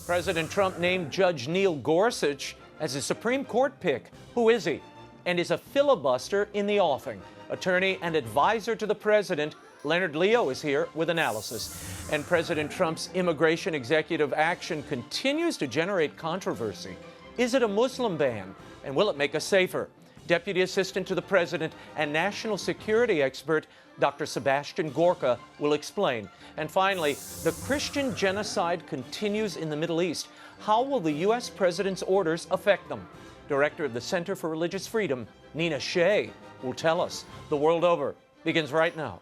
President Trump named Judge Neil Gorsuch as his Supreme Court pick. Who is he? And is a filibuster in the offing. Attorney and advisor to the president, Leonard Leo, is here with analysis. And President Trump's immigration executive action continues to generate controversy. Is it a Muslim ban? And will it make us safer? Deputy Assistant to the President and national security expert Dr. SEBASTIAN GORKA will explain. And finally, the Christian genocide continues in the Middle East. How will the U.S. President's orders affect them? Director of the Center for Religious Freedom, Nina SHEA, will tell us. The World Over begins right now.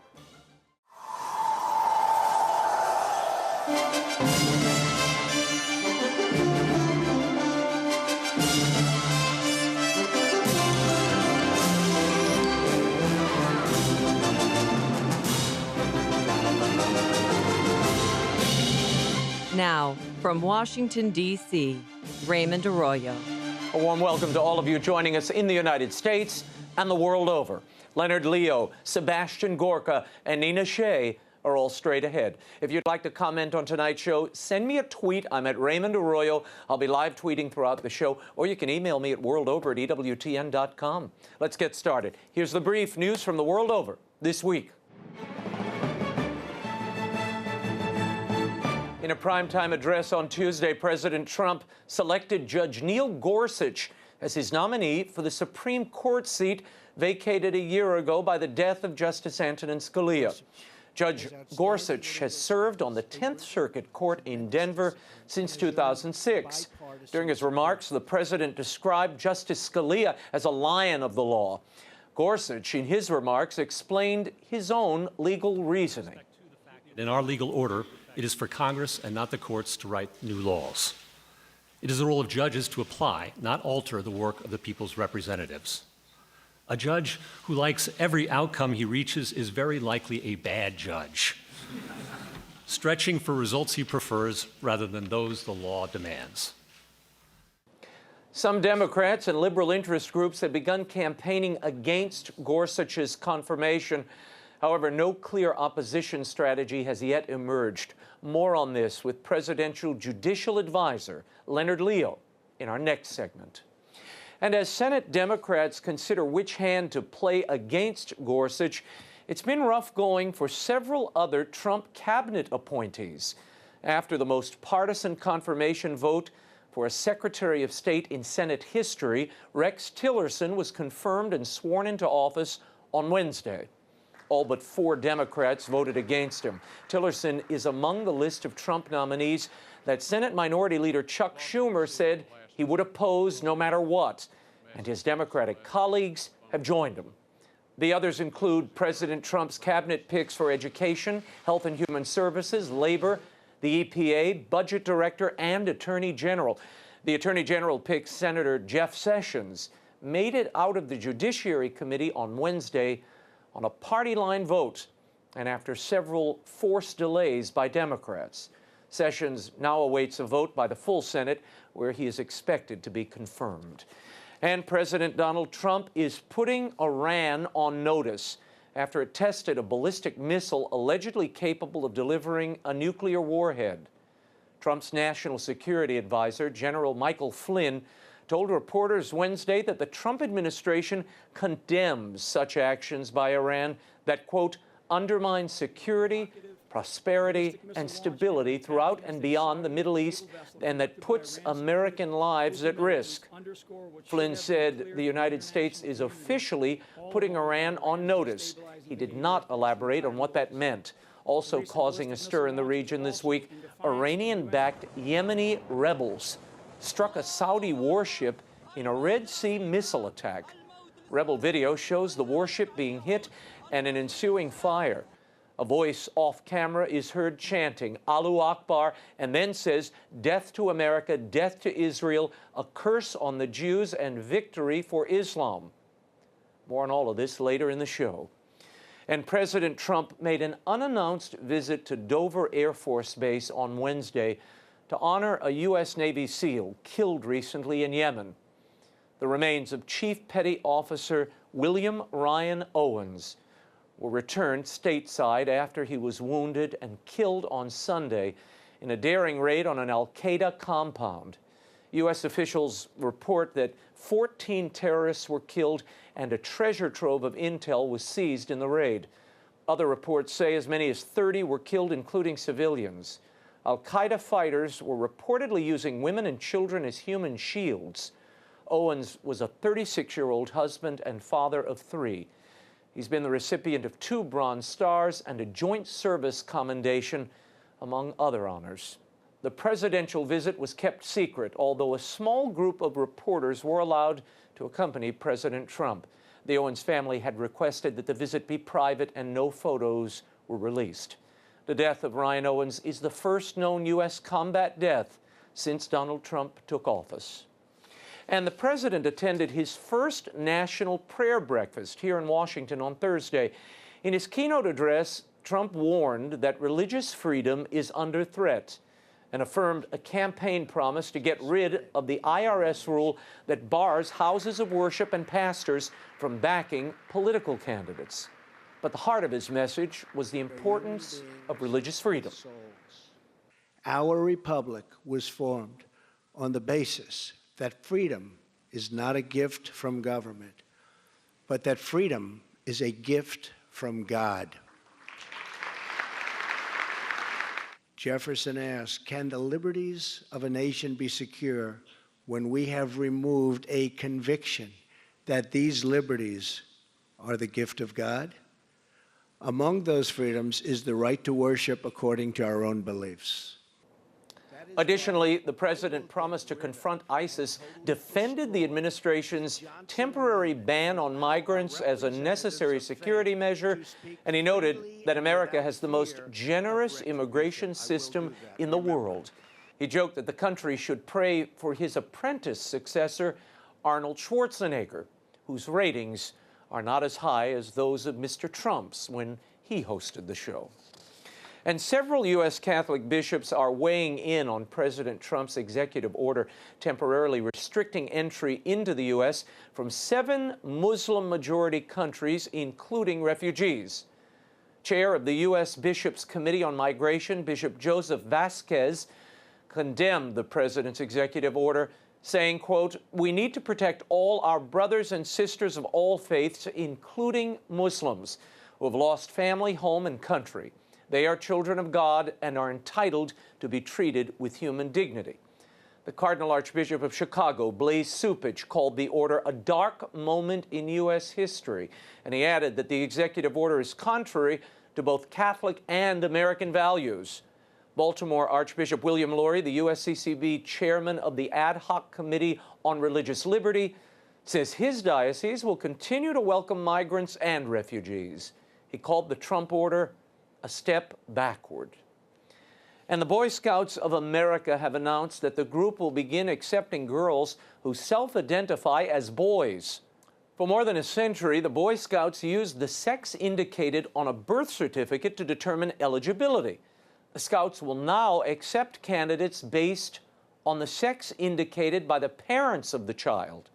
Now, from Washington, D.C., Raymond Arroyo. A warm welcome to all of you joining us in the United States and the world over. Leonard Leo, SEBASTIAN GORKA, and Nina SHEA are all straight ahead. If you'd like to comment on tonight's show, send me a tweet. I'm at Raymond Arroyo. I'll be live tweeting throughout the show, or you can email me at worldover@ewtn.com. Let's get started. Here's the brief news from the world over this week. In a primetime address on Tuesday, President Trump selected Judge Neil Gorsuch as his nominee for the Supreme Court seat vacated a year ago by the death of Justice Antonin Scalia. Judge Gorsuch has served on the 10th Circuit Court in Denver since 2006. During his remarks, the president described Justice Scalia as a lion of the law. Gorsuch, in his remarks, explained his own legal reasoning. In our legal order, it is for Congress and not the courts to write new laws. It is the role of judges to apply, not alter, the work of the people's representatives. A judge who likes every outcome he reaches is very likely a bad judge, stretching for results he prefers rather than those the law demands. Some Democrats and liberal interest groups have begun campaigning against Gorsuch's confirmation. However, no clear opposition strategy has yet emerged. More on this with presidential judicial advisor Leonard Leo in our next segment. And as Senate Democrats consider which hand to play against Gorsuch, it's been rough going for several other Trump cabinet appointees. After the most partisan confirmation vote for a Secretary of State in Senate history, Rex Tillerson was confirmed and sworn into office on Wednesday. All but 4 Democrats voted against him. Tillerson is among the list of Trump nominees that Senate Minority Leader Chuck Schumer said he would oppose no matter what, and his Democratic colleagues have joined him. The others include President Trump's cabinet picks for education, health and human services, labor, the EPA, budget director, and attorney general. The attorney general picked Senator Jeff Sessions, made it out of the Judiciary Committee on Wednesday on a party-line vote and after several forced delays by Democrats. Sessions now awaits a vote by the full Senate, where he is expected to be confirmed. And President Donald Trump is putting Iran on notice after it tested a ballistic missile allegedly capable of delivering a nuclear warhead. Trump's national security advisor, General Michael Flynn, told reporters Wednesday that the Trump administration condemns such actions by Iran that, quote, undermine security, prosperity, and stability throughout and beyond the Middle East, and that puts American lives at risk. Flynn said the United States is officially putting Iran on notice. He did not elaborate on what that meant. Also causing a stir in the region this week, Iranian-backed Yemeni rebels struck a Saudi warship in a Red Sea missile attack. Rebel video shows the warship being hit and an ensuing fire. A voice off camera is heard chanting Allahu Akbar and then says, death to America, death to Israel, a curse on the Jews and victory for Islam. More on all of this later in the show. And President Trump made an unannounced visit to Dover Air Force Base on Wednesday to honor a U.S. Navy SEAL killed recently in Yemen. The remains of Chief Petty Officer William Ryan Owens were returned stateside after he was wounded and killed on Sunday in a daring raid on an al-Qaeda compound. U.S. officials report that 14 terrorists were killed and a treasure trove of intel was seized in the raid. Other reports say as many as 30 were killed, including civilians. Al-Qaeda fighters were reportedly using women and children as human shields. Owens was a 36-year-old husband and father of 3. He's been the recipient of 2 Bronze Stars and a Joint Service Commendation, among other honors. The presidential visit was kept secret, although a small group of reporters were allowed to accompany President Trump. The Owens family had requested that the visit be private and no photos were released. The death of Ryan Owens is the first known U.S. combat death since Donald Trump took office. And the president attended his first national prayer breakfast here in Washington on Thursday. In his keynote address, Trump warned that religious freedom is under threat and affirmed a campaign promise to get rid of the IRS rule that bars houses of worship and pastors from backing political candidates. But the heart of his message was the importance of religious freedom. Our republic was formed on the basis that freedom is not a gift from government, but that freedom is a gift from God. Jefferson asked, can the liberties of a nation be secure when we have removed a conviction that these liberties are the gift of God? Among those freedoms is the right to worship according to our own beliefs. Additionally, the president promised to confront ISIS, defended the administration's temporary ban on migrants as a necessary security measure, and he noted that America has the most generous immigration system in the world. He joked that the country should pray for his apprentice successor, Arnold Schwarzenegger, whose ratings are not as high as those of Mr. Trump's when he hosted the show. And several U.S. Catholic bishops are weighing in on President Trump's executive order temporarily restricting entry into the U.S. from 7 Muslim-majority countries, including refugees. Chair of the U.S. Bishops' Committee on Migration, Bishop Joseph Vasquez, condemned the president's executive order, saying, quote, "We need to protect all our brothers and sisters of all faiths, including Muslims, who have lost family, home, and country. They are children of God and are entitled to be treated with human dignity." The Cardinal Archbishop of Chicago, Blaise Supich, called the order a dark moment in U.S. history, and he added that the executive order is contrary to both Catholic and American values. Baltimore Archbishop William Lori, the USCCB chairman of the Ad Hoc Committee on Religious Liberty, says his diocese will continue to welcome migrants and refugees. He called the Trump order a step backward. And the Boy Scouts of America have announced that the group will begin accepting girls who self-identify as boys. For more than a century, the Boy Scouts used the sex indicated on a birth certificate to determine eligibility. The Scouts will now accept candidates based on the sex indicated by the parents of the child.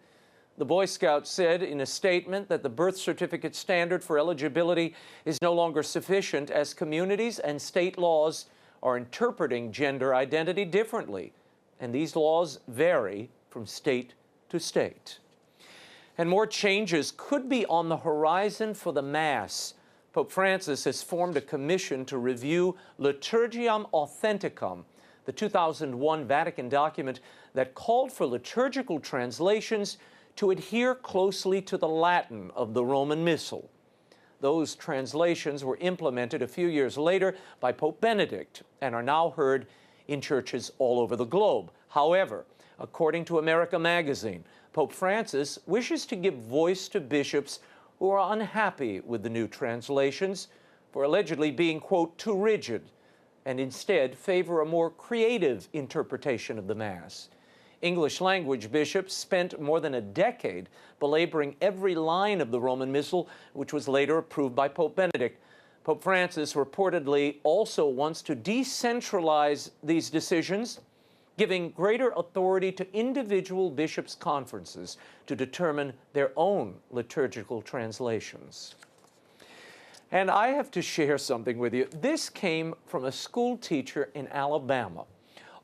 The Boy Scouts said in a statement that the birth certificate standard for eligibility is no longer sufficient as communities and state laws are interpreting gender identity differently, and these laws vary from state to state. And more changes could be on the horizon for the Mass. Pope Francis has formed a commission to review Liturgiam Authenticum, the 2001 Vatican document that called for liturgical translations to adhere closely to the Latin of the Roman Missal. Those translations were implemented a few years later by Pope Benedict and are now heard in churches all over the globe. However, according to America Magazine, Pope Francis wishes to give voice to bishops who are unhappy with the new translations for allegedly being, quote, too rigid, and instead favor a more creative interpretation of the Mass. English language bishops spent more than a decade belaboring every line of the Roman Missal, which was later approved by Pope Benedict. Pope Francis reportedly also wants to decentralize these decisions, giving greater authority to individual bishops' conferences to determine their own liturgical translations. And I have to share something with you. This came from a school teacher in Alabama.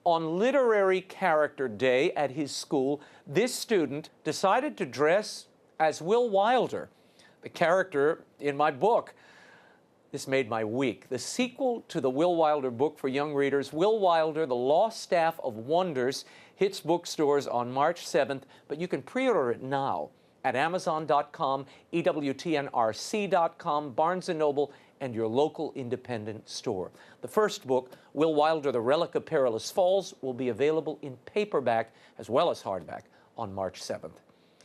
On Literary Character Day at his school, this student decided to dress as Will Wilder, the character in my book. This made my week. The sequel to the Will Wilder book for young readers, Will Wilder, The Lost Staff of Wonders, hits bookstores on March 7th, but you can pre-order it now at Amazon.com, EWTNRC.com, Barnes & Noble, and your local independent store. The first book, Will Wilder, The Relic of Perilous Falls, will be available in paperback as well as hardback on March 7th.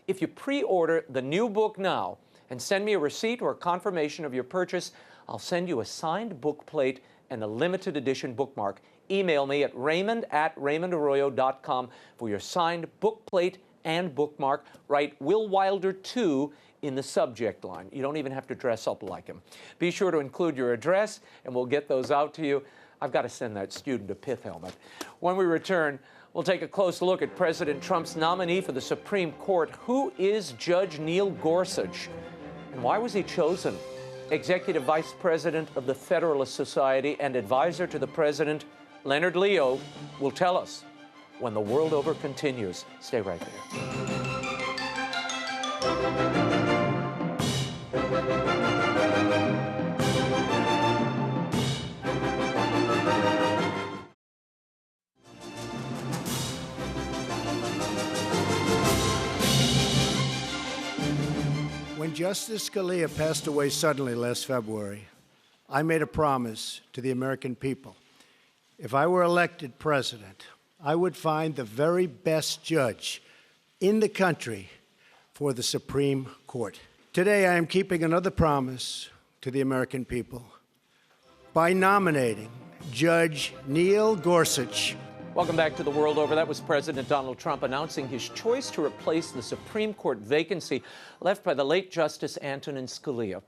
If you pre-order the new book now and send me a receipt or a confirmation of your purchase, I'll send you a signed book plate and a limited edition bookmark. Email me at raymond@raymondarroyo.com for your signed book plate and bookmark. Write Will Wilder 2 in the subject line. You don't even have to dress up like him. Be sure to include your address, and we'll get those out to you. I've got to send that student a pith helmet. When we return, we'll take a close look at President Trump's nominee for the Supreme Court. Who is Judge Neil Gorsuch, and why was he chosen? Executive Vice President of the Federalist Society and advisor to the President, Leonard Leo, will tell us when The World Over continues. Stay right there. When Justice Scalia passed away suddenly last February, I made a promise to the American people. If I were elected president, I would find the very best judge in the country for the Supreme Court. Today, I am keeping another promise to the American people by nominating Judge Neil Gorsuch. Welcome back to The World Over. That was President Donald Trump announcing his choice to replace the Supreme Court vacancy left by the late Justice Antonin Scalia.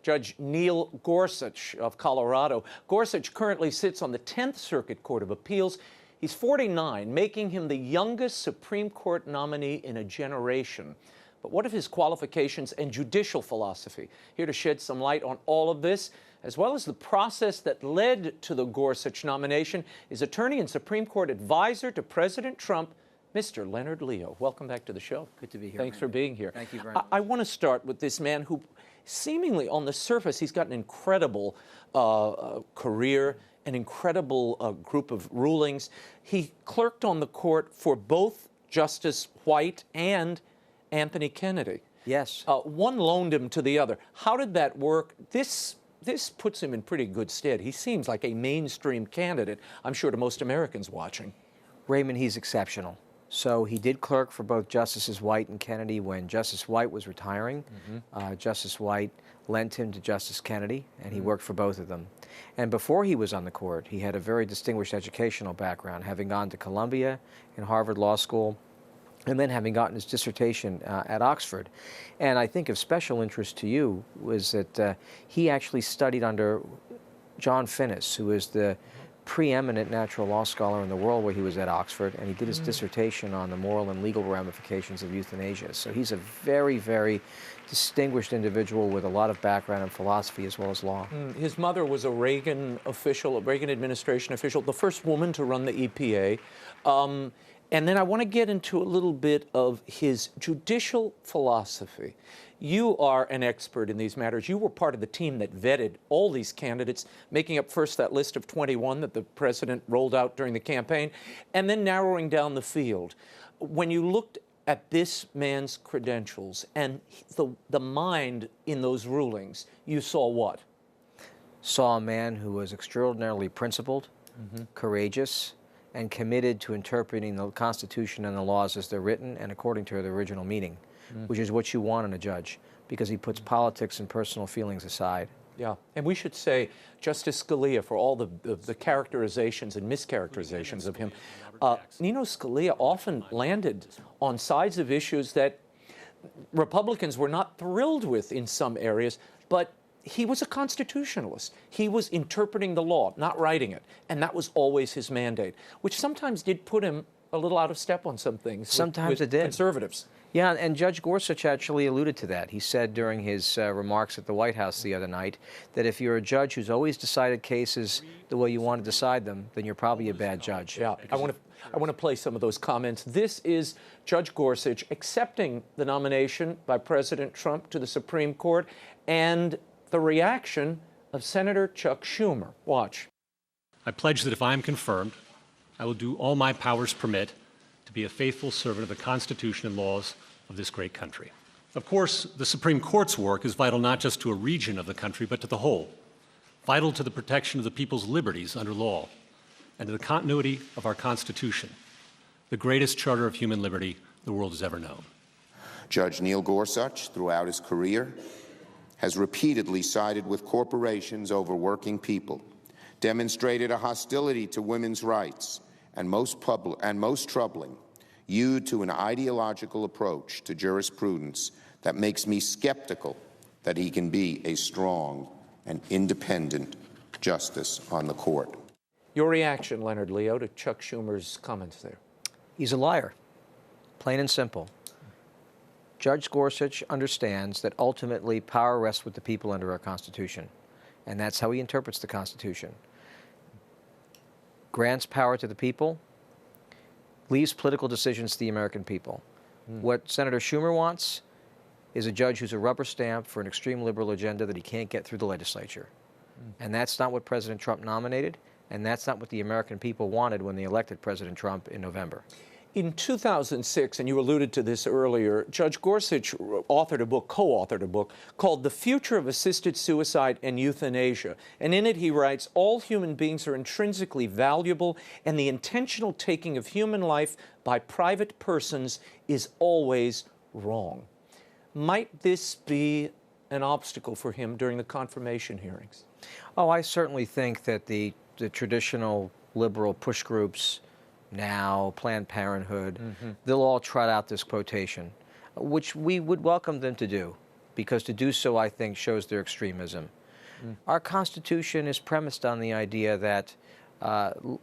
Judge Neil Gorsuch of Colorado. Gorsuch currently sits on the 10th Circuit Court of Appeals. He's 49, making him the youngest Supreme Court nominee in a generation. But what of his qualifications and judicial philosophy? Here to shed some light on all of this, as well as the process that led to the Gorsuch nomination, is attorney and Supreme Court advisor to President Trump, Mr. Leonard Leo. Welcome back to the show. Good to be here. Thanks for being here. Thank you very much. I want to start with this man who, seemingly on the surface, he's got an incredible career, an incredible group of rulings. He clerked on the court for both Justice White and Anthony Kennedy. Yes. One loaned him to the other. How did that work? This puts him in pretty good stead. He seems like a mainstream candidate, I'm sure, to most Americans watching. Raymond, he's exceptional. So he did clerk for both Justices White and Kennedy when Justice White was retiring. Justice White lent him to Justice Kennedy, and he worked for both of them. And before he was on the court, he had a very distinguished educational background, having gone to Columbia and Harvard Law School, and then having gotten his dissertation at Oxford. And I think of special interest to you was that he actually studied under John Finnis, who is the preeminent natural law scholar in the world where he was at Oxford, and he did his dissertation on the moral and legal ramifications of euthanasia. So he's a very, very distinguished individual with a lot of background in philosophy as well as law. His mother was a Reagan official, a Reagan administration official, the first woman to run the EPA. And then I want to get into a little bit of his judicial philosophy. You are an expert in these matters. You were part of the team that vetted all these candidates, making up first that list of 21 that the president rolled out during the campaign, and then narrowing down the field. When you looked at this man's credentials and the mind in those rulings, you saw what? Saw a man who was extraordinarily principled, courageous, and committed to interpreting the Constitution and the laws as they're written and according to their original meaning, which is what you want in a judge, because he puts politics and personal feelings aside. Yeah, and we should say Justice Scalia, for all the characterizations and mischaracterizations of him, Nino Scalia often landed on sides of issues that Republicans were not thrilled with in some areas, but he was a constitutionalist. He was interpreting the law, not writing it, and that was always his mandate, which sometimes did put him a little out of step on some things. Sometimes with it did. Conservatives. Yeah, and Judge Gorsuch actually alluded to that. He said during his remarks at the White House the other night that if you're a judge who's always decided cases the way you want to decide them, then you're probably a bad judge. Yeah, I want to play some of those comments. This is Judge Gorsuch accepting the nomination by President Trump to the Supreme Court and the reaction of Senator Chuck Schumer. Watch. I pledge that if I am confirmed, I will do all my powers permit to be a faithful servant of the Constitution and laws of this great country. Of course, the Supreme Court's work is vital not just to a region of the country, but to the whole, vital to the protection of the people's liberties under law, and to the continuity of our Constitution, the greatest charter of human liberty the world has ever known. Judge Neil Gorsuch, throughout his career, has repeatedly sided with corporations over working people, demonstrated a hostility to women's rights, and most troubling, yielded to an ideological approach to jurisprudence that makes me skeptical that he can be a strong and independent justice on the court. Your reaction, Leonard Leo, to Chuck Schumer's comments there? He's a liar, plain and simple. Judge Gorsuch understands that ultimately power rests with the people under our Constitution, and that's how he interprets the Constitution. Grants power to the people, leaves political decisions to the American people. What Senator Schumer wants is a judge who's a rubber stamp for an extreme liberal agenda that he can't get through the legislature. And that's not what President Trump nominated, and that's not what the American people wanted when they elected President Trump in November. In 2006, and you alluded to this earlier, Judge Gorsuch co-authored a book called The Future of Assisted Suicide and Euthanasia. And in it he writes, all human beings are intrinsically valuable, and the intentional taking of human life by private persons is always wrong. Might this be an obstacle for him during the confirmation hearings? Oh, I certainly think that the traditional liberal push groups, Now, Planned Parenthood, they'll all trot out this quotation, which we would welcome them to do, because to do so, I think, shows their extremism. Our Constitution is premised on the idea that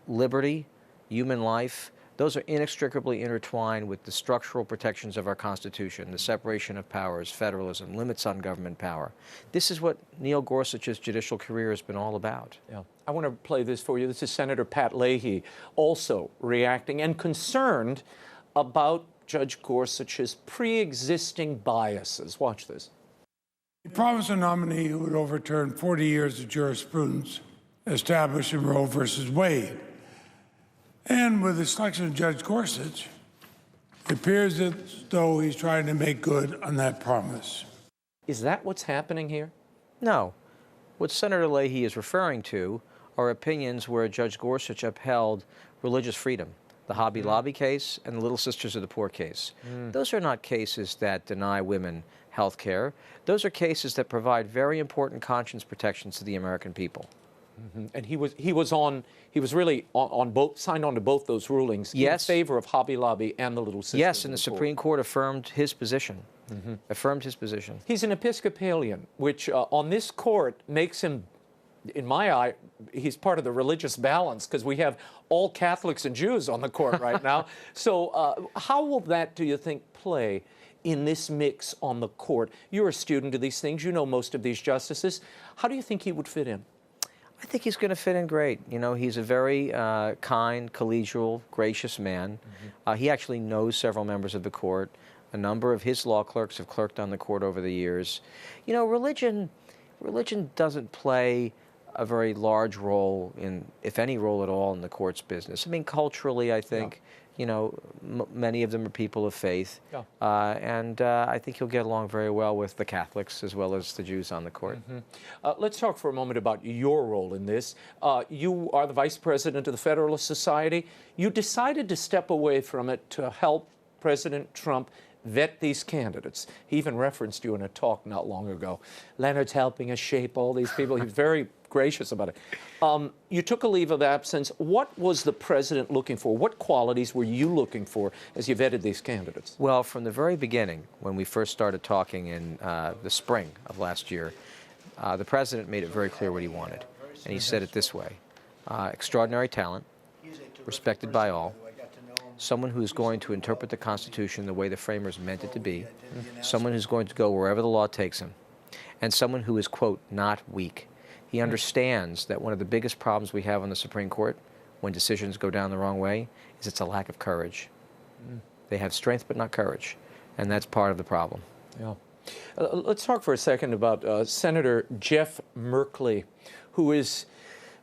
liberty, human life, those are inextricably intertwined with the structural protections of our Constitution, the separation of powers, federalism, limits on government power. This is what Neil Gorsuch's judicial career has been all about. Yeah. I want to play this for you. This is Senator Pat Leahy also reacting and concerned about Judge Gorsuch's pre-existing biases. Watch this. He promised a nominee who would overturn 40 years of jurisprudence established in Roe versus Wade. And with the selection of Judge Gorsuch, it appears as though he's trying to make good on that promise. Is that what's happening here? No. What Senator Leahy is referring to are opinions where Judge Gorsuch upheld religious freedom, the Hobby Lobby case and the Little Sisters of the Poor case. Those are not cases that deny women health care. Those are cases that provide very important conscience protections to the American people. And he was really on both, signed on to both those rulings in favor of Hobby Lobby and the Little Sisters. Yes, and the Supreme Court affirmed his position. Affirmed his position. He's an Episcopalian, which on this court makes him, in my eye, he's part of the religious balance, because we have all Catholics and Jews on the court right now. So how will that, do you think, play in this mix on the court? You're a student of these things. You know most of these justices. How do you think he would fit in? I think he's going to fit in great. You know, he's a very kind, collegial, gracious man. He actually knows several members of the court. A number of his law clerks have clerked on the court over the years. You know, religion doesn't play a very large role in, if any role at all, in the court's business. I mean, culturally, I think, you know, many of them are people of faith. And I think he'll get along very well with the Catholics as well as the Jews on the court. Let's talk for a moment about your role in this. You are the vice president of the Federalist Society. You decided to step away from it to help President Trump vet these candidates. He even referenced you in a talk not long ago. Leonard's helping us shape all these people. He was very gracious about it. You took a leave of absence. What was the president looking for? What qualities were you looking for as you vetted these candidates? Well, from the very beginning, when we first started talking in the spring of last year, the president made it very clear what he wanted. And he said it this way: extraordinary talent, respected by all, someone who is going to interpret the Constitution the way the framers meant it to be, someone who's going to go wherever the law takes him, and someone who is, quote, not weak. He understands that one of the biggest problems we have on the Supreme Court when decisions go down the wrong way is it's a lack of courage. They have strength but not courage, and that's part of the problem. Yeah. Let's talk for a second about Senator Jeff Merkley, who is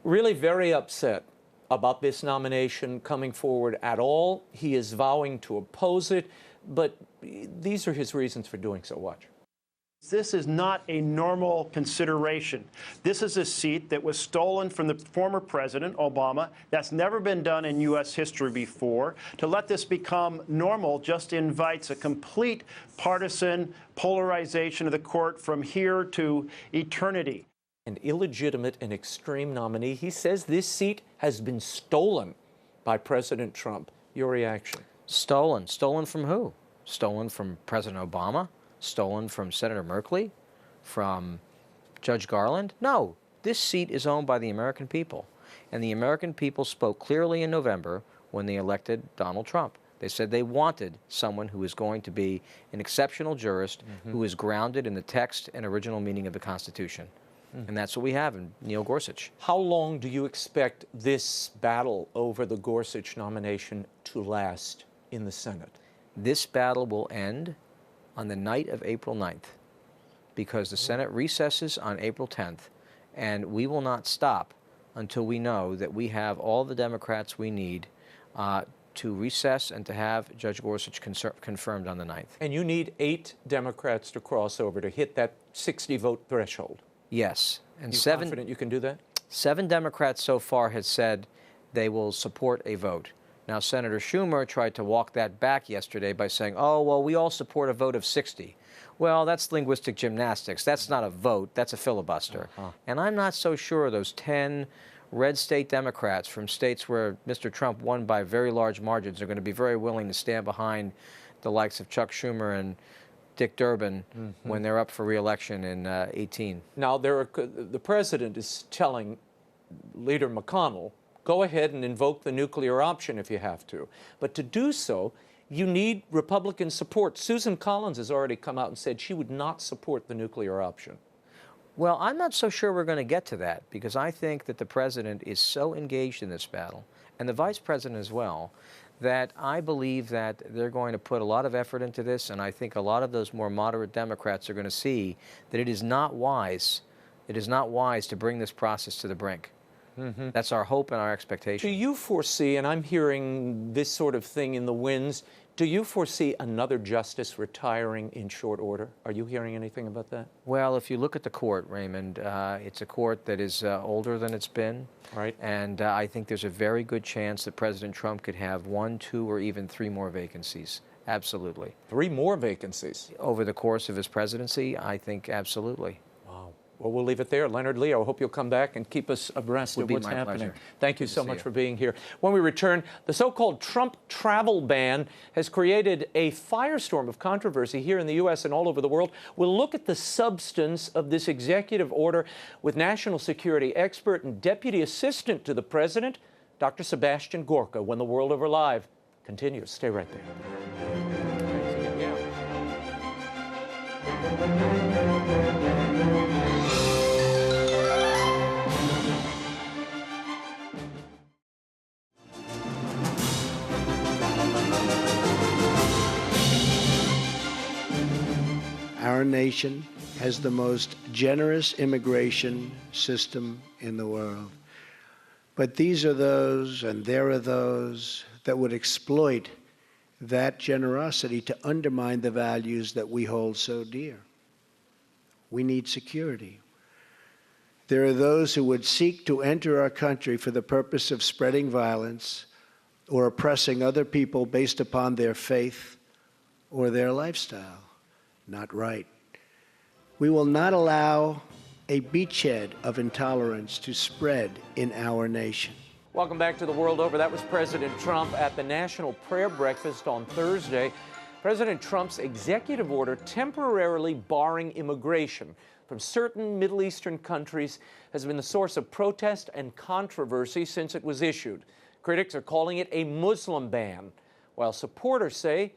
really very upset about this nomination coming forward at all. He is vowing to oppose it, but these are his reasons for doing so. Watch. This is not a normal consideration. This is a seat that was stolen from the former president, Obama. That's never been done in U.S. history before. To let this become normal just invites a complete partisan polarization of the court from here to eternity. An illegitimate and extreme nominee. He says this seat has been stolen by President Trump. Your reaction? Stolen. Stolen from who? Stolen from President Obama? Stolen from Senator Merkley? From Judge Garland? No. This seat is owned by the American people. And the American people spoke clearly in November when they elected Donald Trump. They said they wanted someone who is going to be an exceptional jurist who is grounded in the text and original meaning of the Constitution. And that's what we have in Neil Gorsuch. How long do you expect this battle over the Gorsuch nomination to last in the Senate? This battle will end on the night of April 9th because the Senate recesses on April 10th, and we will not stop until we know that we have all the Democrats we need to recess and to have Judge Gorsuch confirmed on the 9th. And you need 8 Democrats to cross over to hit that 60-vote threshold. Yes. And You're confident you can do that? 7 Democrats so far have said they will support a vote. Now, Senator Schumer tried to walk that back yesterday by saying, oh, well, we all support a vote of 60. Well, that's linguistic gymnastics. That's not a vote. That's a filibuster. And I'm not so sure those 10 red state Democrats from states where Mr. Trump won by very large margins are going to be very willing to stand behind the likes of Chuck Schumer and Dick Durbin when they're up for re-election in 18. Now, the president is telling Leader McConnell, go ahead and invoke the nuclear option if you have to. But to do so, you need Republican support. Susan Collins has already come out and said she would not support the nuclear option. Well, I'm not so sure we're going to get to that because I think that the president is so engaged in this battle, and the vice president as well, that I believe that they're going to put a lot of effort into this, and I think a lot of those more moderate Democrats are going to see that it is not wise to bring this process to the brink. That's our hope and our expectation. Do you foresee, and I'm hearing this sort of thing in the winds, do you foresee another justice retiring in short order? Are you hearing anything about that? Well, if you look at the court, Raymond, it's a court that is older than it's been. Right. And I think there's a very good chance that President Trump could have 1, 2, or even 3 more vacancies. Absolutely. 3 more vacancies? Over the course of his presidency, I think absolutely. Wow. Well, we'll leave it there. Leonard Leo, I hope you'll come back and keep us abreast of what's happening. Pleasure. Thank you so much for being here. When we return, the so-called Trump travel ban has created a firestorm of controversy here in the U.S. and all over the world. We'll look at the substance of this executive order with national security expert and deputy assistant to the president, Dr. Sebastian Gorka, when The World Over Live continues. Stay right there. Our nation has the most generous immigration system in the world. But these are those, and there are those, that would exploit that generosity to undermine the values that we hold so dear. We need security. There are those who would seek to enter our country for the purpose of spreading violence or oppressing other people based upon their faith or their lifestyle. Not right. We will not allow a beachhead of intolerance to spread in our nation. Welcome back to The World Over. That was President Trump at the National Prayer Breakfast on Thursday. President Trump's executive order temporarily barring immigration from certain Middle Eastern countries has been the source of protest and controversy since it was issued. Critics are calling it a Muslim ban. while supporters say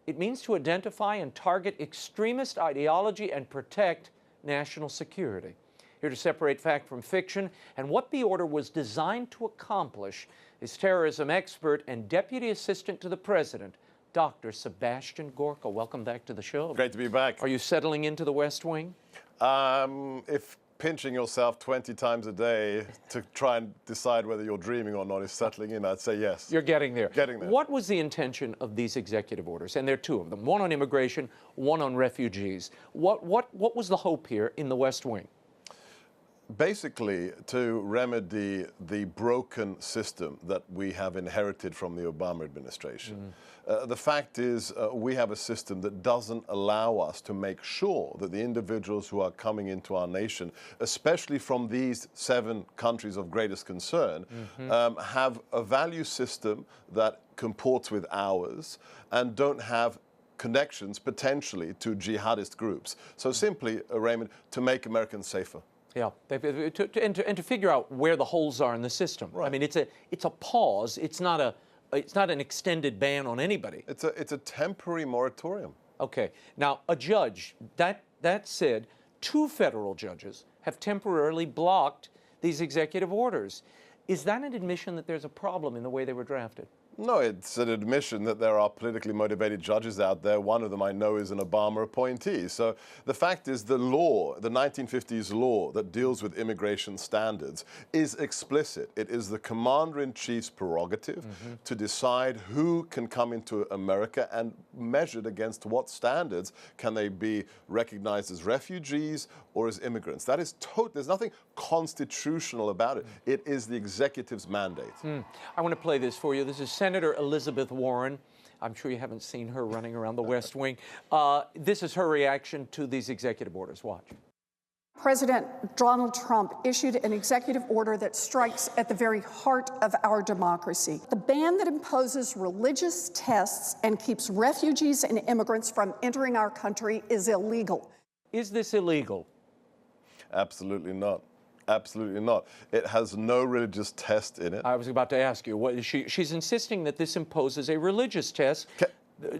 it means to identify and target extremist ideology and protect national security. Here to separate fact from fiction and what the order was designed to accomplish is terrorism expert and Deputy Assistant to the President, Dr. Sebastian Gorka. Welcome back to the show. Great to be back. Are you settling into the West Wing? If pinching yourself 20 times a day to try and decide whether you're dreaming or not is settling in, I'd say yes. You're getting there. Getting there. What was the intention of these executive orders? And there are two of them, one on immigration, one on refugees. What was the hope here in the West Wing? Basically, to remedy the broken system that we have inherited from the Obama administration. The fact is, we have a system that doesn't allow us to make sure that the individuals who are coming into our nation, especially from these 7 countries of greatest concern, have a value system that comports with ours and don't have connections potentially to jihadist groups. So simply, Raymond, to make Americans safer. Yeah, and to figure out where the holes are in the system. Right. I mean, it's a pause. It's not an extended ban on anybody. It's a temporary moratorium. Okay. Now, a judge, that said, 2 federal judges have temporarily blocked these executive orders. Is that an admission that there's a problem in the way they were drafted? No, it's an admission that there are politically motivated judges out there. One of them I know is an Obama appointee. So the fact is the law, the 1950s law that deals with immigration standards is explicit. It is the commander-in-chief's prerogative to decide who can come into America and measured against what standards can they be recognized as refugees or as immigrants. That is there's nothing constitutional about it. It is the executive's mandate. I want to play this for you. This is Senator Elizabeth Warren. I'm sure you haven't seen her running around the West Wing. This is her reaction to these executive orders. Watch. President Donald Trump issued an executive order that strikes at the very heart of our democracy. The ban that imposes religious tests and keeps refugees and immigrants from entering our country is illegal. Is this illegal? Absolutely not. Absolutely not. It has no religious test in it. I was about to ask you. She's insisting that this imposes a religious test.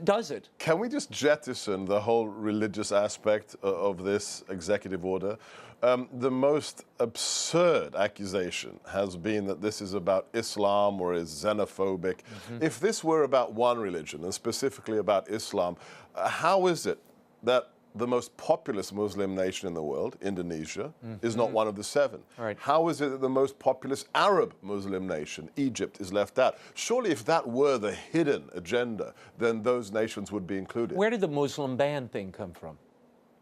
Does it? Can we just jettison the whole religious aspect of this executive order? The most absurd accusation has been that this is about Islam or is xenophobic. If this were about one religion, and specifically about Islam, how is it that the most populous Muslim nation in the world, Indonesia, is not one of the 7? Right. How is it that the most populous Arab Muslim nation, Egypt, is left out? Surely if that were the hidden agenda, then those nations would be included. Where did the Muslim ban thing come from?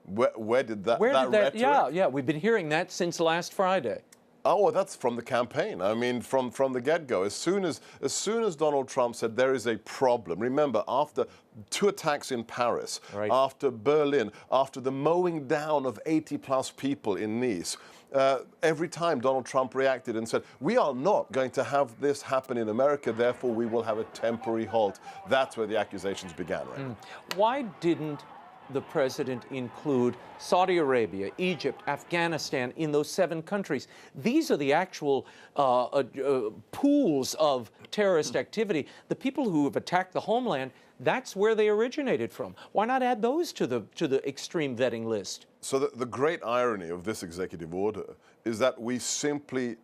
Where did that rhetoric? Yeah, we've been hearing that since last Friday. Oh, well, that's from the campaign. I mean, from the get-go. As soon as Donald Trump said there is a problem, remember, after 2 attacks in Paris, after Berlin, after the mowing down of 80-plus people in Nice, every time Donald Trump reacted and said, we are not going to have this happen in America, therefore we will have a temporary halt. That's where the accusations began, right? Why didn't the president include Saudi Arabia, Egypt, Afghanistan in those 7 countries? These are the actual pools of terrorist activity. The people who have attacked the homeland, that's where they originated from. Why not add those to the extreme vetting list? So the great irony of this executive order is that we simply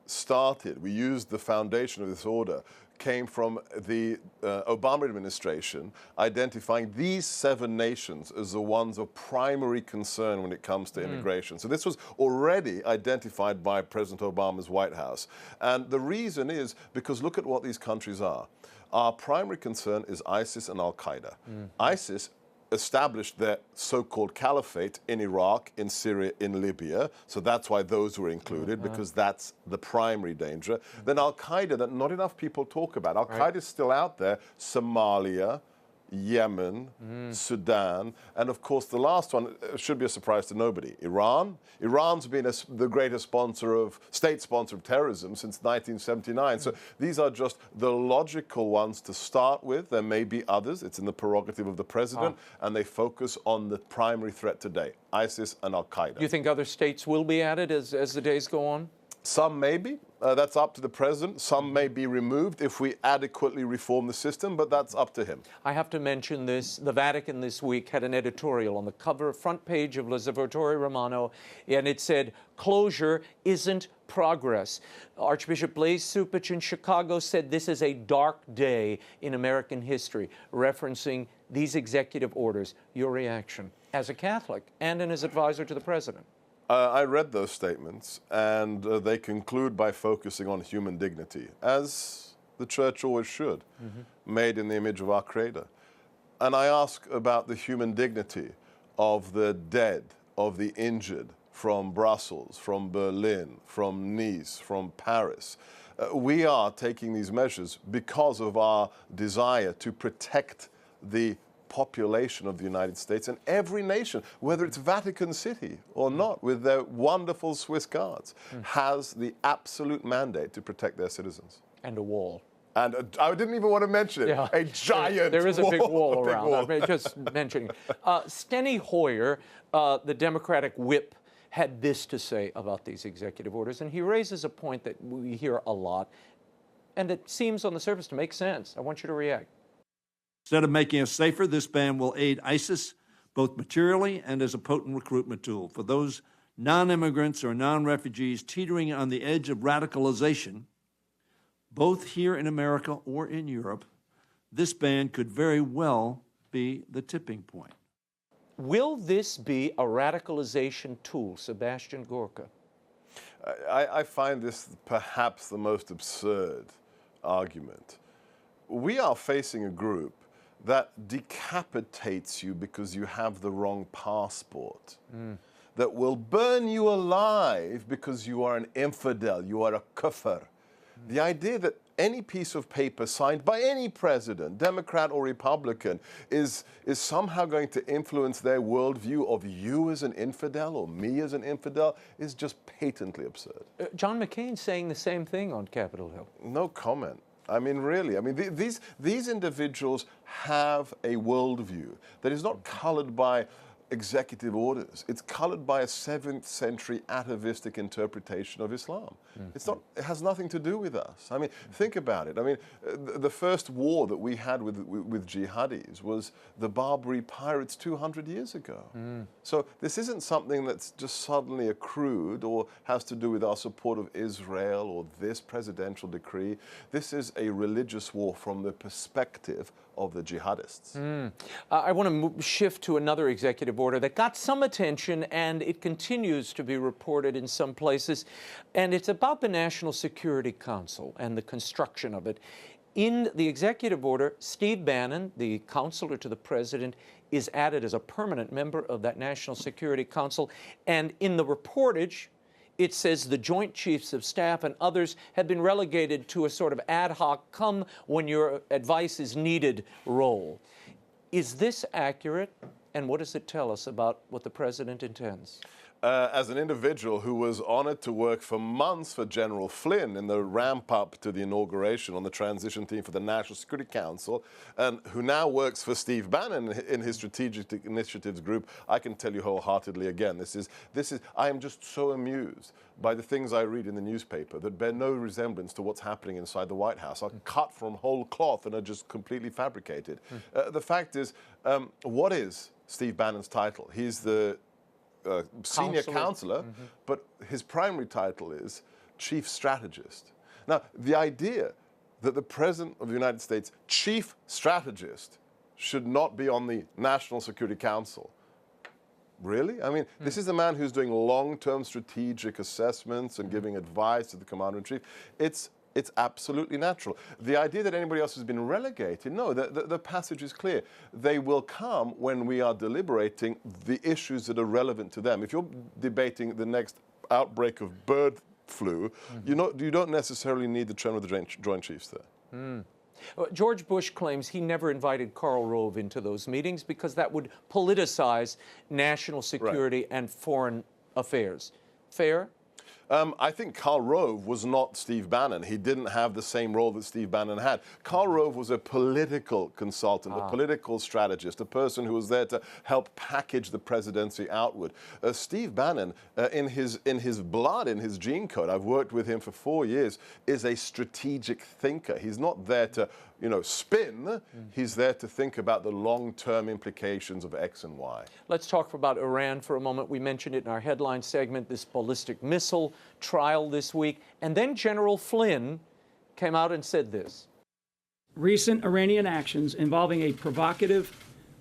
we used the foundation of this order, came from the Obama administration identifying these 7 nations as the ones of primary concern when it comes to immigration. So this was already identified by President Obama's White House. And the reason is because look at what these countries are. Our primary concern is ISIS and Al-Qaeda. ISIS established their so-called caliphate in Iraq, in Syria, in Libya. So that's why those were included, because that's the primary danger. Then Al-Qaeda, that not enough people talk about. Al-Qaeda is still out there, Somalia, Yemen, Sudan, and of course the last one should be a surprise to nobody, Iran. Iran's been the greatest state sponsor of terrorism since 1979. So these are just the logical ones to start with. There may be others. It's in the prerogative of the president, and they focus on the primary threat today, ISIS and Al-Qaeda. Do you think other states will be added as the days go on? Some may be. That's up to the president. Some may be removed if we adequately reform the system, but that's up to him. I have to mention this. The Vatican this week had an editorial on the cover, front page of L'Osservatore Romano, and it said, "Closure isn't progress." Archbishop Blaise Cupich in Chicago said this is a dark day in American history, referencing these executive orders. Your reaction as a Catholic and as advisor to the president? I read those statements, and they conclude by focusing on human dignity, as the Church always should, made in the image of our Creator. And I ask about the human dignity of the dead, of the injured, from Brussels, from Berlin, from Nice, from Paris. We are taking these measures because of our desire to protect the population of the United States, and every nation, whether it's Vatican City or not, with their wonderful Swiss guards, has the absolute mandate to protect their citizens. And a wall. And I didn't even want to mention it. Yeah. A giant There is a big wall a big around. wall. I mean, just mentioning. Steny Hoyer, the Democratic whip, had this to say about these executive orders, and he raises a point that we hear a lot, and it seems on the surface to make sense. I want you to react. Instead of making us safer, this ban will aid ISIS both materially and as a potent recruitment tool. For those non-immigrants or non-refugees teetering on the edge of radicalization, both here in America or in Europe, this ban could very well be the tipping point. Will this be a radicalization tool, Sebastian Gorka? I find this perhaps the most absurd argument. We are facing a group that decapitates you because you have the wrong passport, that will burn you alive because you are an infidel, you are a kafir. The idea that any piece of paper signed by any president, Democrat or Republican, is somehow going to influence their worldview of you as an infidel or me as an infidel is just patently absurd. John McCain saying the same thing on Capitol Hill. No comment. I mean, really. I mean, these individuals have a worldview that is not colored by executive orders. It's colored by a 7th century atavistic interpretation of Islam. It's not, it has nothing to do with us. I mean, think about it. I mean, the first war that we had with jihadis was the Barbary pirates 200 years ago. So this isn't something that's just suddenly accrued or has to do with our support of Israel or this presidential decree. This is a religious war from the perspective of the jihadists. I want to shift to another executive order that got some attention, and it continues to be reported in some places, and it's about the National Security Council and the construction of it. In the executive order, Steve Bannon, the counselor to the president, is added as a permanent member of that National Security Council, and in the reportage, it says the Joint Chiefs of Staff and others have been relegated to a sort of ad hoc, come when your advice is needed role. Is this accurate, and what does it tell us about what the president intends? As an individual who was honored to work for months for General Flynn in the ramp-up to the inauguration on the transition team for the National Security Council, and who now works for Steve Bannon in his Strategic Initiatives group, I can tell you wholeheartedly again, I am just so amused by the things I read in the newspaper that bear no resemblance to what's happening inside the White House, are cut from whole cloth and are just completely fabricated. The fact is, what is Steve Bannon's title? He's the senior counselor, but his primary title is chief strategist. Now, the idea that the President of the United States, chief strategist, should not be on the National Security Council. Really? I mean, this is a man who's doing long-term strategic assessments and giving advice to the Commander-in-Chief. It's absolutely natural. The idea that anybody else has been relegated, no, the passage is clear. They will come when we are deliberating the issues that are relevant to them. If you're debating the next outbreak of bird flu, you don't necessarily need the chairman of the Joint Chiefs there. George Bush claims he never invited Karl Rove into those meetings because that would politicize national security and foreign affairs. Fair? I think Karl Rove was not Steve Bannon. He didn't have the same role that Steve Bannon had. Karl Rove was a political consultant, a political strategist, a person who was there to help package the presidency outward. Steve Bannon, in his blood, in his gene code, I've worked with him for 4 years, is a strategic thinker. He's not there to, spin. He's there to think about the long-term implications of X and Y. Let's talk about Iran for a moment. We mentioned it in our headline segment, this ballistic missile trial this week. And then General Flynn came out and said this. Recent Iranian actions involving a provocative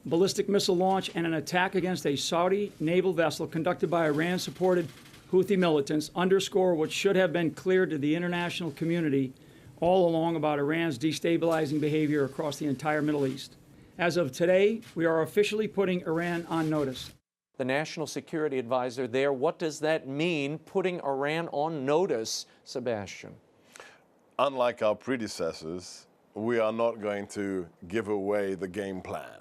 ballistic missile launch and an attack against a Saudi naval vessel conducted by Iran-supported Houthi militants underscore what should have been clear to the international community all along about Iran's destabilizing behavior across the entire Middle East. As of today, we are officially putting Iran on notice. The National Security Advisor there, what does that mean, putting Iran on notice, Sebastian? Unlike our predecessors, we are not going to give away the game plan.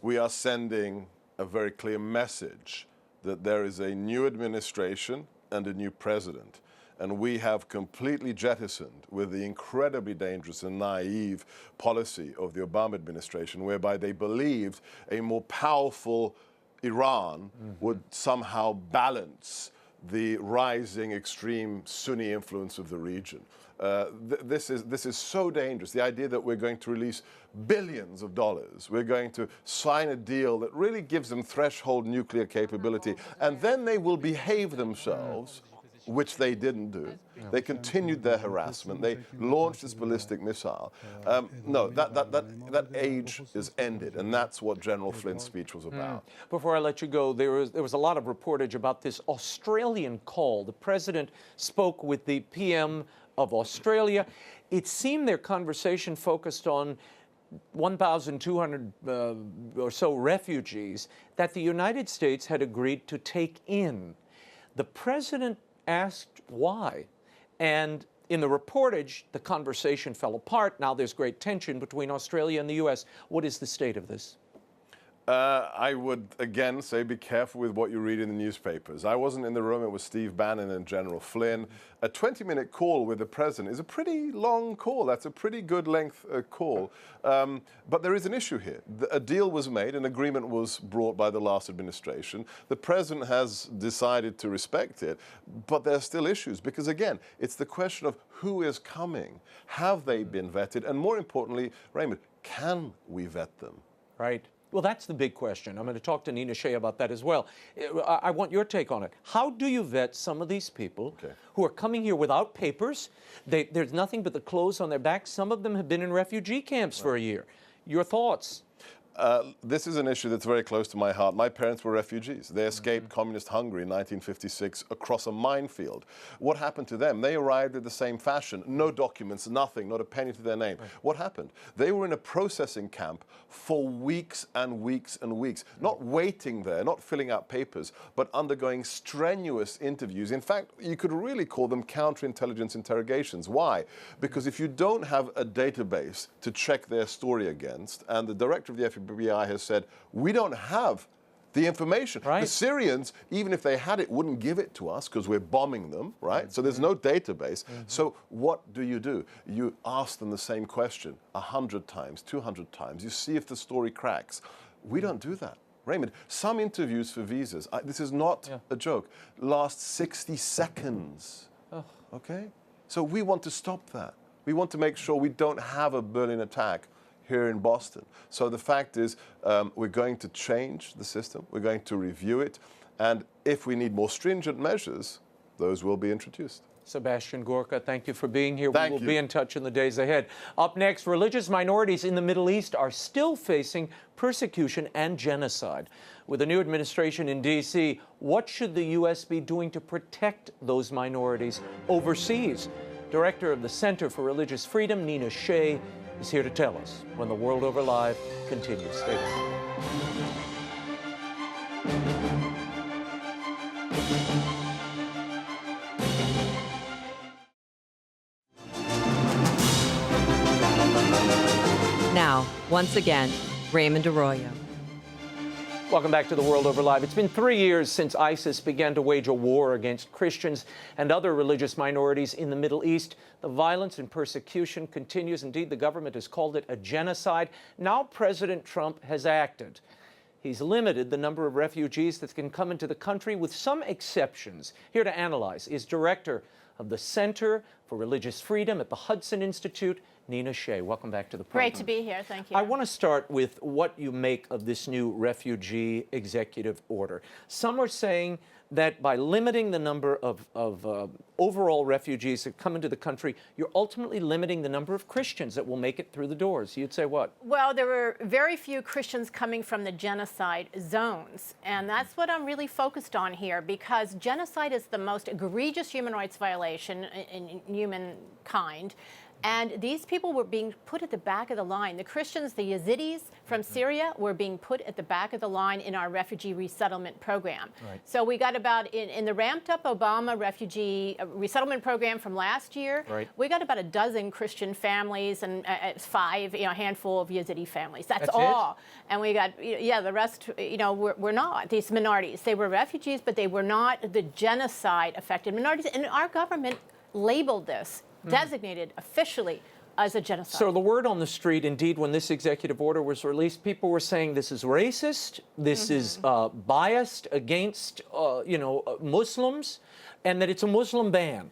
We are sending a very clear message that there is a new administration and a new president. And we have completely jettisoned with the incredibly dangerous and naive policy of the Obama administration, whereby they believed a more powerful Iran would somehow balance the rising extreme Sunni influence of the region. This is so dangerous. The idea that we're going to release billions of dollars, we're going to sign a deal that really gives them threshold nuclear capability, and then they will behave themselves, which they didn't do. They continued their harassment. They launched this ballistic missile. No, that age is ended, and that's what General Flynn's speech was about. Before I let you go, there was a lot of reportage about this Australian call. The president spoke with the PM of Australia. It seemed their conversation focused on 1,200 or so refugees that the United States had agreed to take in. The president asked why, and in the reportage, the conversation fell apart. Now there's great tension between Australia and the U.S. What is the state of this? I would, again, say be careful with what you read in the newspapers. I wasn't in the room. It was Steve Bannon and General Flynn. A 20-minute call with the president is a pretty long call. That's a pretty good length call. But there is an issue here. A deal was made, an agreement was brought by the last administration. The president has decided to respect it, but there are still issues because, again, it's the question of who is coming. Have they been vetted? And more importantly, Raymond, can we vet them? Right. Well, that's the big question. I'm going to talk to Nina SHEA about that as well. I want your take on it. How do you vet some of these people who are coming here without papers? There's nothing but the clothes on their backs. Some of them have been in refugee camps for a year. Your thoughts? This is an issue that's very close to my heart. My parents were refugees. They escaped communist Hungary in 1956 across a minefield. What happened to them? They arrived in the same fashion. No documents, nothing, not a penny to their name. What happened? They were in a processing camp for weeks and weeks and weeks, not waiting there, not filling out papers, but undergoing strenuous interviews. In fact, you could really call them counterintelligence interrogations. Why? Because if you don't have a database to check their story against, and the director of the FBI has said, we don't have the information. Right. The Syrians, even if they had it, wouldn't give it to us because we're bombing them, right? So there's no database. So what do? You ask them the same question 100 times, 200 times. You see if the story cracks. We don't do that. Raymond, some interviews for visas, this is not a joke, last 60 seconds. Okay? So we want to stop that. We want to make sure we don't have a Berlin attack here in Boston. So the fact is, we're going to change the system, we're going to review it, and if we need more stringent measures, those will be introduced. Sebastian Gorka, thank you for being here. Thank we will you. be in touch in the days ahead. Up next, religious minorities in the Middle East are still facing persecution and genocide. With the new administration in D.C., what should the U.S. be doing to protect those minorities overseas? Director of the Center for Religious Freedom, Nina SHEA, is here to tell us when the World Over Live continues. Stay with us. Now, once again, Raymond Arroyo. Welcome back to The World Over Live. It's been 3 years since ISIS began to wage a war against Christians and other religious minorities in the Middle East. The violence and persecution continues. Indeed, the government has called it a genocide. Now President Trump has acted. He's limited the number of refugees that can come into the country, with some exceptions. Here to analyze is director of the Center for Religious Freedom at the Hudson Institute, Nina Shea. Welcome back to the program. Great to be here. Thank you. I want to start with what you make of this new refugee executive order. Some are saying that by limiting the number of overall refugees that come into the country, you're ultimately limiting the number of Christians that will make it through the doors. You'd say what? Well, there were very few Christians coming from the genocide zones, and that's what I'm really focused on here, because genocide is the most egregious human rights violation in humankind. And these people were being put at the back of the line. The Christians, the Yazidis from Syria, were being put at the back of the line in our refugee resettlement program. Right. So we got about, in the ramped up Obama refugee resettlement program from last year, right, we got about a dozen Christian families and a handful of Yazidi families. That's all. It? And we got, the rest, were not these minorities. They were refugees, but they were not the genocide affected minorities. And our government labeled this, designated officially as a genocide. So the word on the street, indeed, when this executive order was released, people were saying this is racist, this is biased against, Muslims, and that it's a Muslim ban.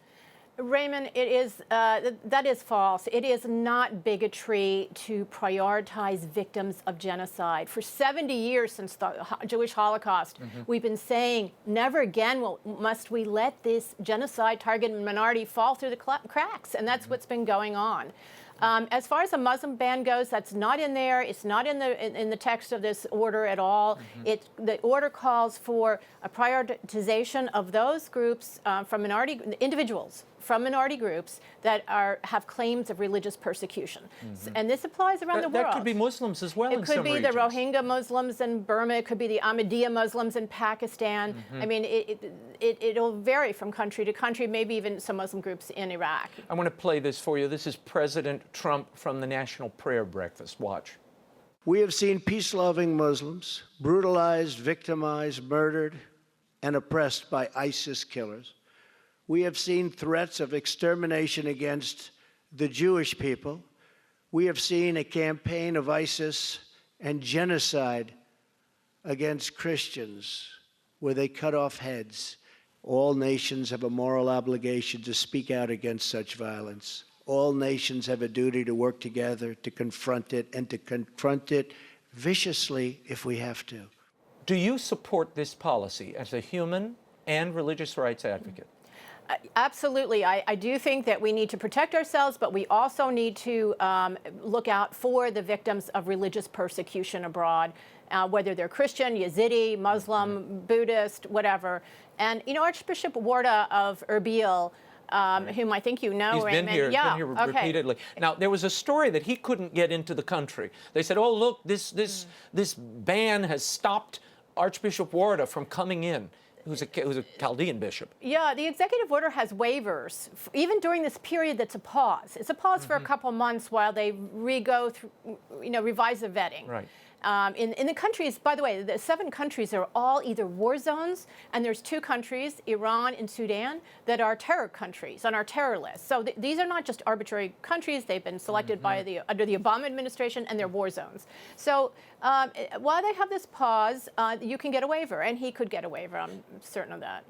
Raymond, it is, that is false. It is not bigotry to prioritize victims of genocide. For 70 years since the Jewish Holocaust, we've been saying never again must we let this genocide targeted minority fall through the cracks, and that's what's been going on. As far as a Muslim ban goes, that's not in there. It's not in the text of this order at all. The order calls for a prioritization of those groups from individuals from minority groups that have claims of religious persecution. And this applies around the world. That could be Muslims as well in some regions. It could be the Rohingya Muslims in Burma. It could be the Ahmadiyya Muslims in Pakistan. I mean, it'll vary from country to country, maybe even some Muslim groups in Iraq. I want to play this for you. This is President Trump from the National Prayer Breakfast. Watch. We have seen peace-loving Muslims brutalized, victimized, murdered, and oppressed by ISIS killers. We have seen threats of extermination against the Jewish people. We have seen a campaign of ISIS and genocide against Christians where they cut off heads. All nations have a moral obligation to speak out against such violence. All nations have a duty to work together to confront it, and to confront it viciously if we have to. Do you support this policy as a human and religious rights advocate? Absolutely. I do think that we need to protect ourselves, but we also need to look out for the victims of religious persecution abroad, whether they're Christian, Yazidi, Muslim, Buddhist, whatever. And, Archbishop Warda of Erbil, whom I think you know, He's Raymond. Been here repeatedly. Now, there was a story that he couldn't get into the country. They said, oh, look, this ban has stopped Archbishop Warda from coming in. Who's a Chaldean bishop. Yeah, the executive order has waivers, even during this period that's a pause. It's a pause for a couple months while they revise the vetting. Right. In the countries, by the way, the 7 countries are all either war zones, and there's 2 countries, Iran and Sudan, that are terror countries on our terror list. So these are not just arbitrary countries. They've been selected by under the Obama administration, and they're war zones. So while they have this pause, you can get a waiver, and he could get a waiver. I'm certain of that.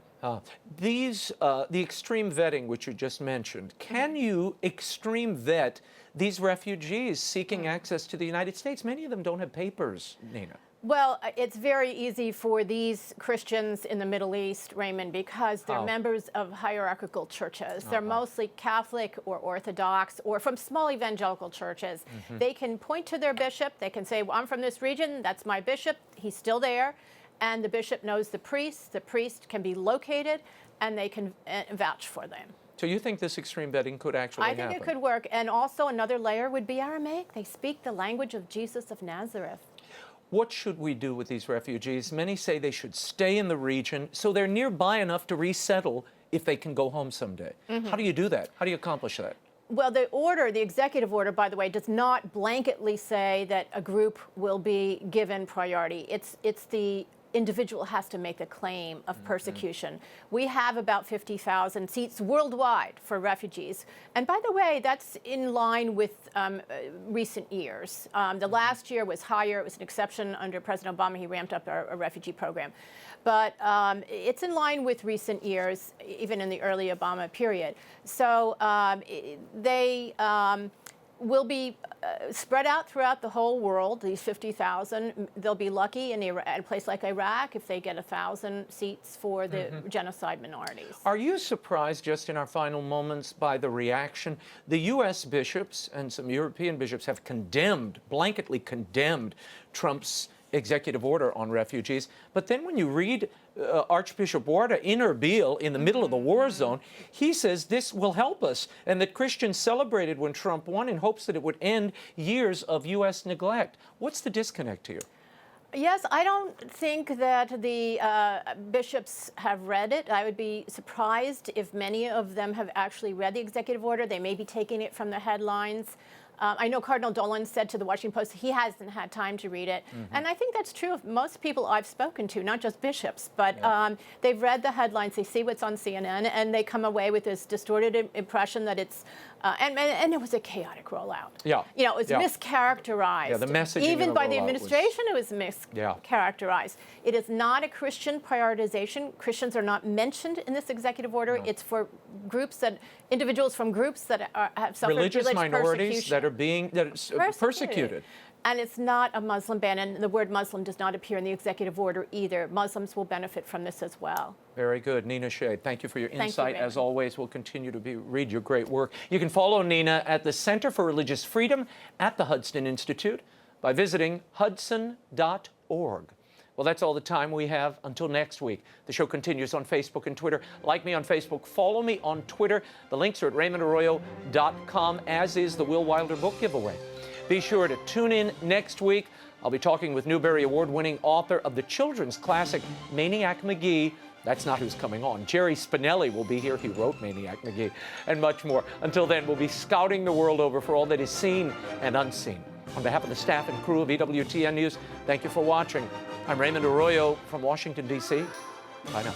The extreme vetting, which you just mentioned, can you extreme vet these refugees seeking access to the United States? Many of them don't have papers, Nina. Well, it's very easy for these Christians in the Middle East, Raymond, because they're members of hierarchical churches. They're mostly Catholic or Orthodox or from small evangelical churches. They can point to their bishop. They can say, well, I'm from this region. That's my bishop. He's still there. And the bishop knows the priest. The priest can be located, and they can vouch for them. So you think this extreme vetting could actually happen? I think it could work. And also another layer would be Aramaic. They speak the language of Jesus of Nazareth. What should we do with these refugees? Many say they should stay in the region so they're nearby enough to resettle if they can go home someday. How do you do that? How do you accomplish that? Well, the executive order, by the way, does not blanketly say that a group will be given priority. It's the individual has to make a claim of persecution. We have about 50,000 seats worldwide for refugees. And by the way, that's in line with recent years. The last year was higher. It was an exception under President Obama. He ramped up our refugee program. But it's in line with recent years, even in the early Obama period. So they will be spread out throughout the whole world, these 50,000. They'll be lucky in a place like Iraq if they get 1,000 seats for the genocide minorities. Are you surprised, just in our final moments, by the reaction? The U.S. bishops and some European bishops have blanketly condemned Trump's executive order on refugees. But then when you read Archbishop Warda in Erbil, in the middle of the war zone, he says this will help us, and that Christians celebrated when Trump won in hopes that it would end years of U.S. neglect. What's the disconnect here? Yes, I don't think that the bishops have read it. I would be surprised if many of them have actually read the executive order. They may be taking it from the headlines. I know Cardinal Dolan said to the Washington Post he hasn't had time to read it. And I think that's true of most people I've spoken to, not just bishops, but they've read the headlines, they see what's on CNN, and they come away with this distorted impression that it's, and it was a chaotic rollout. Yeah. You know, it was mischaracterized. Yeah, the messaging even by the rollout administration, it was mischaracterized. It is not a Christian prioritization. Christians are not mentioned in this executive order. It's for groups individuals from groups that have suffered religious minorities that are being persecuted. And it's not a Muslim ban, and the word Muslim does not appear in the executive order either. Muslims will benefit from this as well. Very good. Nina Shade, thank you for your insight. You, as always, we'll continue to read your great work. You can follow Nina at the Center for Religious Freedom at the Hudson Institute by visiting hudson.org. Well, that's all the time we have until next week. The show continues on Facebook and Twitter. Like me on Facebook, follow me on Twitter. The links are at RaymondArroyo.com, as is the Will Wilder book giveaway. Be sure to tune in next week. I'll be talking with Newbery Award-winning author of the children's classic, Maniac Magee. That's not who's coming on. Jerry Spinelli will be here. He wrote Maniac Magee, and much more. Until then, we'll be scouting the world over for all that is seen and unseen. On behalf of the staff and crew of EWTN News, thank you for watching. I'm Raymond Arroyo from Washington, D.C. Bye now.